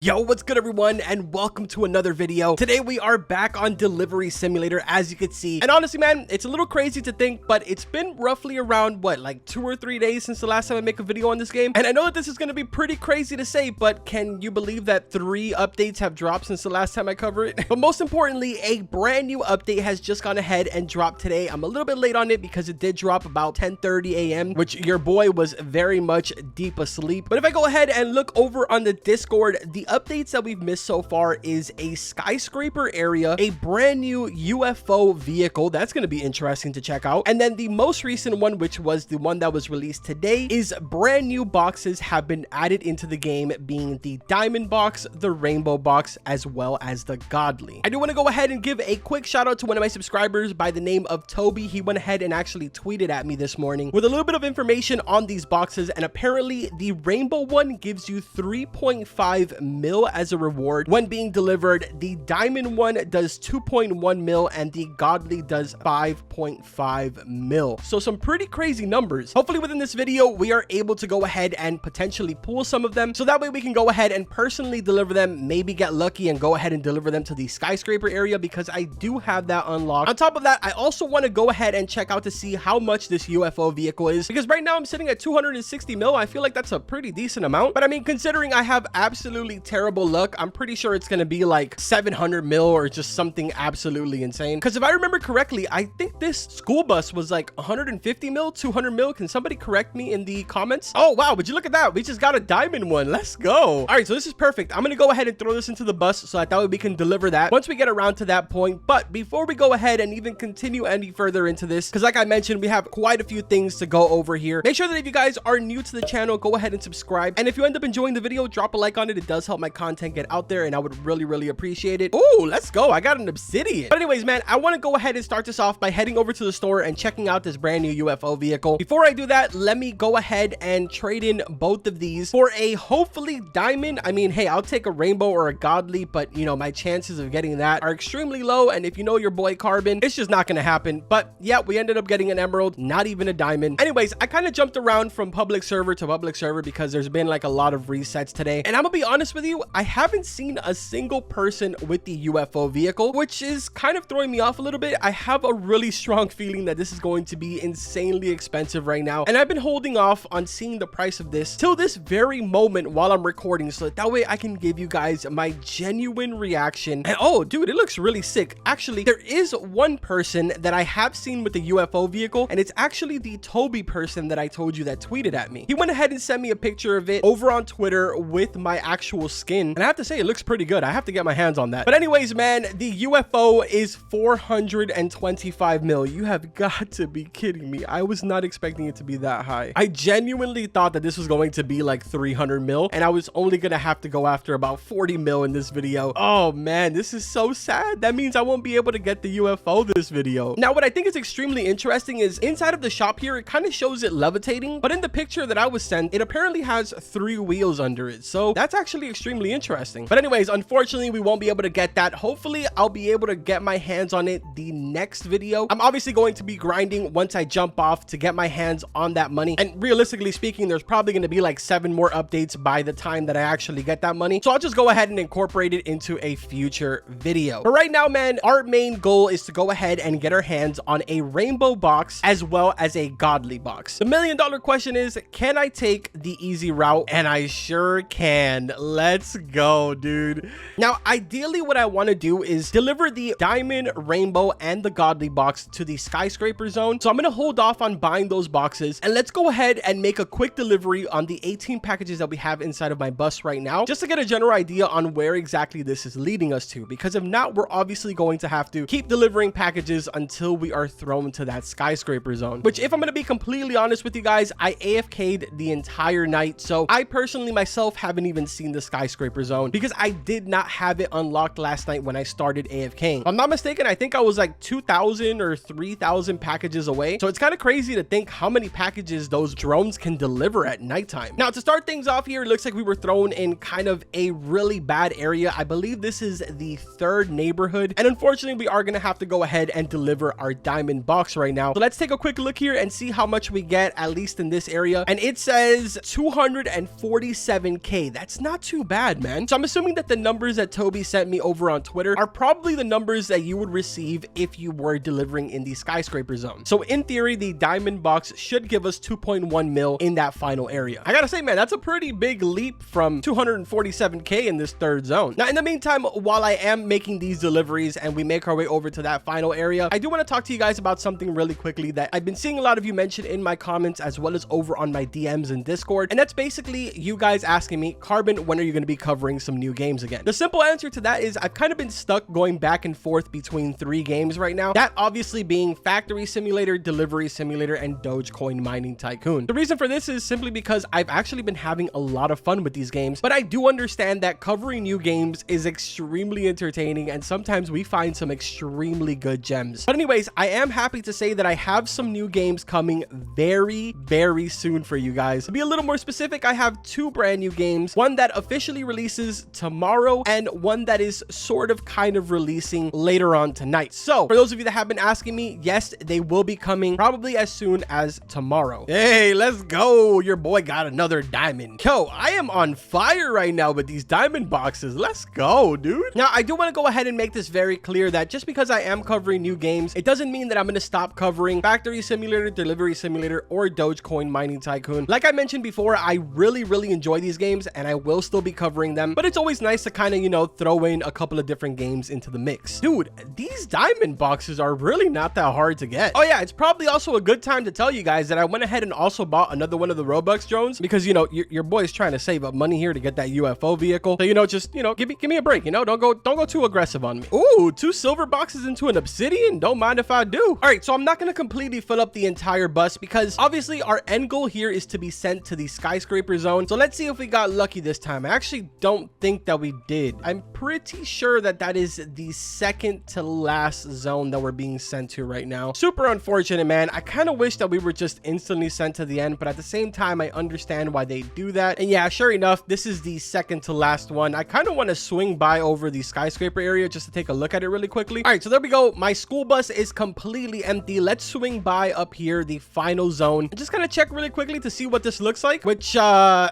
Yo, what's good everyone, and welcome to another video. Today we are back on Delivery Simulator, as you can see. And honestly, man, it's a little crazy to think, but it's been roughly around, what, like 2 or 3 days since the last time I make a video on this game. And I know that this is going to be pretty crazy to say, but can you believe that 3 updates have dropped since the last time I covered it? But most importantly, a brand new update has just gone ahead and dropped today. I'm a little bit late on it because it did drop about 10:30 a.m., which your boy was very much deep asleep. But if I go ahead and look over on the Discord, the updates that we've missed so far is a skyscraper area, a brand new UFO vehicle that's going to be interesting to check out, and then the most recent one, which was the one that was released today, is brand new boxes have been added into the game, being the diamond box, the rainbow box, as well as the godly. I do want to go ahead and give a quick shout out to one of my subscribers by the name of Toby. He went ahead and actually tweeted at me this morning with a little bit of information on these boxes, and apparently the rainbow one gives you 3.5 mil as a reward when being delivered. The diamond one does 2.1 mil and the godly does 5.5 mil. So some pretty crazy numbers. Hopefully within this video we are able to go ahead and potentially pull some of them, so that way we can go ahead and personally deliver them, maybe get lucky and go ahead and deliver them to the skyscraper area, because I do have that unlocked. On top of that, I also want to go ahead and check out to see how much this UFO vehicle is, because right now I'm sitting at 260 mil. I feel like that's a pretty decent amount, but I mean, considering I have absolutely terrible luck, I'm pretty sure it's going to be like 700 mil or just something absolutely insane. Because if I remember correctly, I think this school bus was like 150 mil, 200 mil. Can somebody correct me in the comments? Oh wow, would you look at that, we just got a diamond one. Let's go. All right, so this is perfect. I'm gonna go ahead and throw this into the bus so that way we can deliver that once we get around to that point. But before we go ahead and even continue any further into this, because like I mentioned, we have quite a few things to go over here, make sure that if you guys are new to the channel, go ahead and subscribe, and if you end up enjoying the video, drop a like on it. It does help my content get out there, and I would really appreciate it. Oh, let's go. I got an obsidian. But anyways, man, I want to go ahead and start this off by heading over to the store and checking out this brand new UFO vehicle. Before I do that, let me go ahead and trade in both of these for a hopefully diamond. I mean, hey, I'll take a rainbow or a godly, but you know, my chances of getting that are extremely low, and if you know your boy Carbon, it's just not gonna happen. But yeah, we ended up getting an emerald, not even a diamond. Anyways, I kind of jumped around from public server to public server because there's been like a lot of resets today, and I'm gonna be honest with you, I haven't seen a single person with the UFO vehicle, which is kind of throwing me off a little bit. I have a really strong feeling that this is going to be insanely expensive right now, and I've been holding off on seeing the price of this till this very moment while I'm recording, so that way I can give you guys my genuine reaction. And oh dude, it looks really sick. Actually, there is one person that I have seen with the UFO vehicle, and it's actually the Toby person that I told you that tweeted at me. He went ahead and sent me a picture of it over on Twitter with my actual skin, and I have to say it looks pretty good. I have to get my hands on that. But anyways, man, the UFO is 425 mil. You have got to be kidding me. I was not expecting it to be that high. I genuinely thought that this was going to be like 300 mil, and I was only gonna have to go after about 40 mil in this video. Oh man, this is so sad. That means I won't be able to get the UFO this video. Now, what I think is extremely interesting is inside of the shop here, it kind of shows it levitating, but in the picture that I was sent, it apparently has 3 wheels under it. So that's actually extremely interesting. But anyways, unfortunately, we won't be able to get that. Hopefully, I'll be able to get my hands on it the next video. I'm obviously going to be grinding once I jump off to get my hands on that money. And realistically speaking, there's probably going to be like 7 more updates by the time that I actually get that money. So I'll just go ahead and incorporate it into a future video. But right now, man, our main goal is to go ahead and get our hands on a rainbow box as well as a godly box. The $1 million question is, can I take the easy route? And I sure can. Let's go, dude. Now, ideally, what I want to do is deliver the diamond, rainbow, and the godly box to the skyscraper zone. So I'm going to hold off on buying those boxes, and let's go ahead and make a quick delivery on the 18 packages that we have inside of my bus right now, just to get a general idea on where exactly this is leading us to, because if not, we're obviously going to have to keep delivering packages until we are thrown to that skyscraper zone, which, if I'm going to be completely honest with you guys, I AFK'd the entire night. So I personally myself haven't even seen the skyscraper zone because I did not have it unlocked last night when I started AFKing. If I'm not mistaken, I think I was like 2,000 or 3,000 packages away. So it's kind of crazy to think how many packages those drones can deliver at nighttime. Now, to start things off here, it looks like we were thrown in kind of a really bad area. I believe this is the 3rd neighborhood, and unfortunately we are going to have to go ahead and deliver our diamond box right now. So let's take a quick look here and see how much we get, at least in this area. And it says 247k. That's not too bad, man. So I'm assuming that the numbers that Toby sent me over on Twitter are probably the numbers that you would receive if you were delivering in the skyscraper zone. So in theory, the diamond box should give us 2.1 mil in that final area. I gotta say, man, that's a pretty big leap from 247K in this third zone. Now, in the meantime, while I am making these deliveries and we make our way over to that final area, I do want to talk to you guys about something really quickly that I've been seeing a lot of you mention in my comments as well as over on my DMs in Discord. And that's basically you guys asking me, Carbon, when are you going to be covering some new games again? The simple answer to that is I've kind of been stuck going back and forth between 3 games right now. That obviously being Factory Simulator, Delivery Simulator, and Dogecoin Mining Tycoon. The reason for this is simply because I've actually been having a lot of fun with these games, but I do understand that covering new games is extremely entertaining and sometimes we find some extremely good gems. But anyways, I am happy to say that I have some new games coming very, very soon for you guys. To be a little more specific, I have 2 brand new games, one that officially releases tomorrow and one that is sort of kind of releasing later on tonight. So for those of you that have been asking me, yes, they will be coming probably as soon as tomorrow. Hey, let's go. Your boy got another diamond. Yo, I am on fire right now with these diamond boxes. Let's go, dude. Now, I do want to go ahead and make this very clear that just because I am covering new games, it doesn't mean that I'm going to stop covering Factory Simulator, Delivery Simulator, or Dogecoin Mining Tycoon. Like I mentioned before, I really enjoy these games and I will still be covering them, but it's always nice to kind of, you know, throw in a couple of different games into the mix. Dude, these diamond boxes are really not that hard to get. Oh yeah, it's probably also a good time to tell you guys that I went ahead and also bought another one of the Robux drones because, you know, your boy's trying to save up money here to get that UFO vehicle. So, you know, just, you know, give me a break, you know, don't go too aggressive on me. Ooh, 2 silver boxes into an obsidian. Don't mind if I do. All right, so I'm not going to completely fill up the entire bus because obviously our end goal here is to be sent to the skyscraper zone. So let's see if we got lucky this time. I actually don't think that we did. I'm pretty sure that that is the second to last zone that we're being sent to right now. Super unfortunate, man. I kind of wish that we were just instantly sent to the end, but at the same time, I understand why they do that. And yeah, sure enough, this is the second to last one. I kind of want to swing by over the skyscraper area just to take a look at it really quickly. All right, so there we go. My school bus is completely empty. Let's swing by up here, the final zone, and just kind of check really quickly to see what this looks like, which I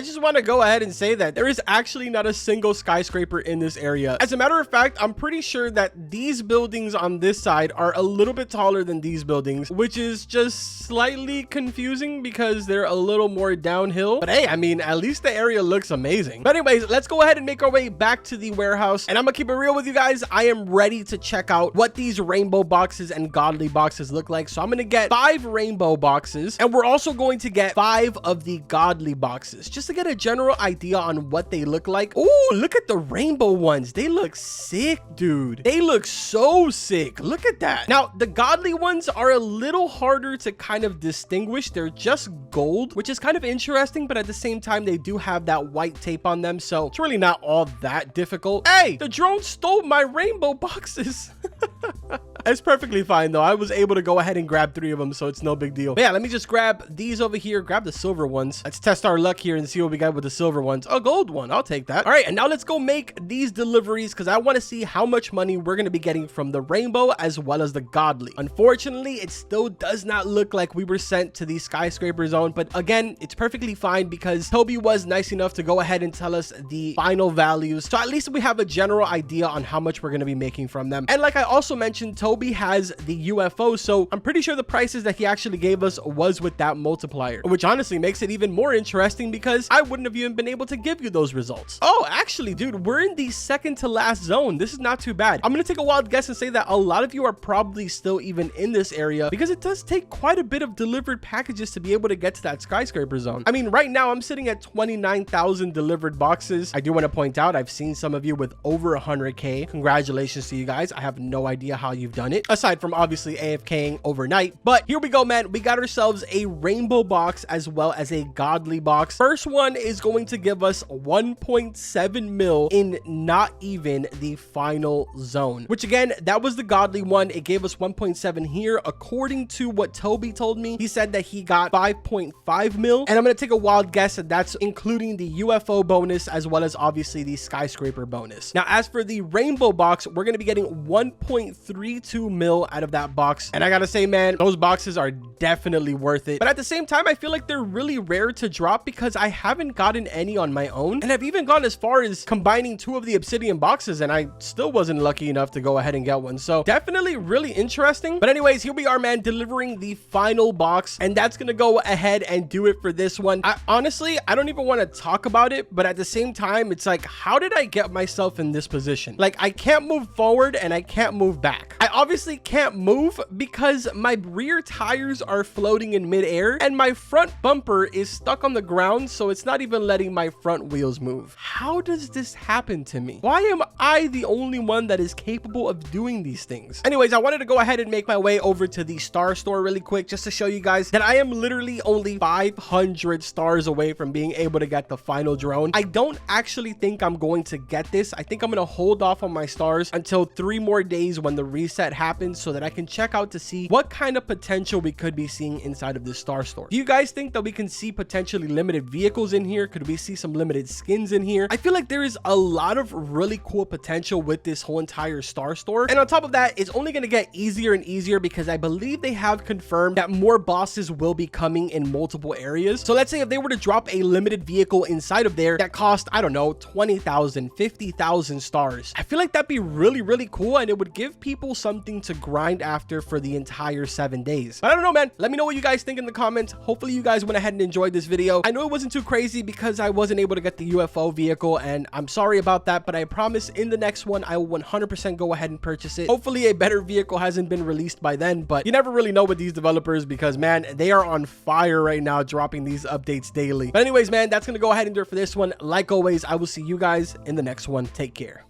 just want to go ahead and say that there is actually not a single skyscraper in this area. As a matter of fact, I'm pretty sure that these buildings on this side are a little bit taller than these buildings, which is just slightly confusing because they're a little more downhill. But hey, I mean, at least the area looks amazing. But anyways, let's go ahead and make our way back to the warehouse. And I'm gonna keep it real with you guys. I am ready to check out what these rainbow boxes and godly boxes look like. So I'm gonna get 5 rainbow boxes and we're also going to get 5 of the godly boxes just to get a general idea on what they look like. Oh, look at the rainbow ones. They look sick, dude. They look so sick. Look at that. Now, the godly ones are a little harder to kind of distinguish. They're just gold, which is kind of interesting, but at the same time, they do have that white tape on them, so it's really not all that difficult. Hey, the drone stole my rainbow boxes. It's perfectly fine though. I was able to go ahead and grab 3 of them, so it's no big deal. But yeah, let me just grab these over here, grab the silver ones. Let's test our luck here and see what we got with the silver ones. A gold one, I'll take that. All right, and now let's go make these deliveries because I want to see how much money we're going to be getting from the rainbow as well as the godly. Unfortunately, it still does not look like we were sent to the skyscraper zone, but again, it's perfectly fine because Toby was nice enough to go ahead and tell us the final values, so at least we have a general idea on how much we're going to be making from them. And like I also mentioned, Toby has the UFO, so I'm pretty sure the prices that he actually gave us was with that multiplier, which honestly makes it even more interesting because I wouldn't have even been able to give you those results. Oh, actually, dude, we're in the second to last zone. This is not too bad. I'm gonna take a wild guess and say that a lot of you are probably still even in this area because it does take quite a bit of delivered packages to be able to get to that skyscraper zone. I mean, right now I'm sitting at 29,000 delivered boxes. I do want to point out I've seen some of you with over 100K. Congratulations to you guys. I have no idea how you've done it, aside from obviously AFKing overnight. But here we go, man. We got ourselves a rainbow box as well as a godly box. First one is going to give us 1.7 mil in not even the final zone, which again, that was the godly one. It gave us 1.7 here. According to what Toby told me, he said that he got 5.5 mil, and I'm going to take a wild guess that that's including the UFO bonus as well as obviously the skyscraper bonus. Now, as for the rainbow box, we're going to be getting 1.32 22 mil out of that box. And I gotta say, man, those boxes are definitely worth it. But at the same time, I feel like they're really rare to drop because I haven't gotten any on my own. And I've even gone as far as combining 2 of the obsidian boxes, and I still wasn't lucky enough to go ahead and get one. So definitely really interesting. But anyways, here we are, man, delivering the final box, and that's gonna go ahead and do it for this one. Honestly, I don't even want to talk about it, but at the same time, it's like, how did I get myself in this position? Like, I can't move forward and I can't move back. I obviously can't move because my rear tires are floating in midair and my front bumper is stuck on the ground, so it's not even letting my front wheels move. How does this happen to me? Why am I the only one that is capable of doing these things? Anyways, I wanted to go ahead and make my way over to the star store really quick just to show you guys that I am literally only 500 stars away from being able to get the final drone. I don't actually think I'm going to get this. I think I'm going to hold off on my stars until 3 more days when the reset happens so that I can check out to see what kind of potential we could be seeing inside of this star store. Do you guys think that we can see potentially limited vehicles in here? Could we see some limited skins in here? I feel like there is a lot of really cool potential with this whole entire star store. And on top of that, it's only going to get easier and easier because I believe they have confirmed that more bosses will be coming in multiple areas. So let's say if they were to drop a limited vehicle inside of there that cost, I don't know, 20,000, 50,000 stars, I feel like that'd be really, really cool, and it would give people something to grind after for the entire 7 days. But I don't know, man. Let me know what you guys think in the comments. Hopefully you guys went ahead and enjoyed this video. I know it wasn't too crazy because I wasn't able to get the UFO vehicle, and I'm sorry about that, but I promise in the next one I will 100% go ahead and purchase it. Hopefully a better vehicle hasn't been released by then, but you never really know with these developers because, man, they are on fire right now dropping these updates daily. But anyways, man, that's gonna go ahead and do it for this one. Like always, I will see you guys in the next one. Take care.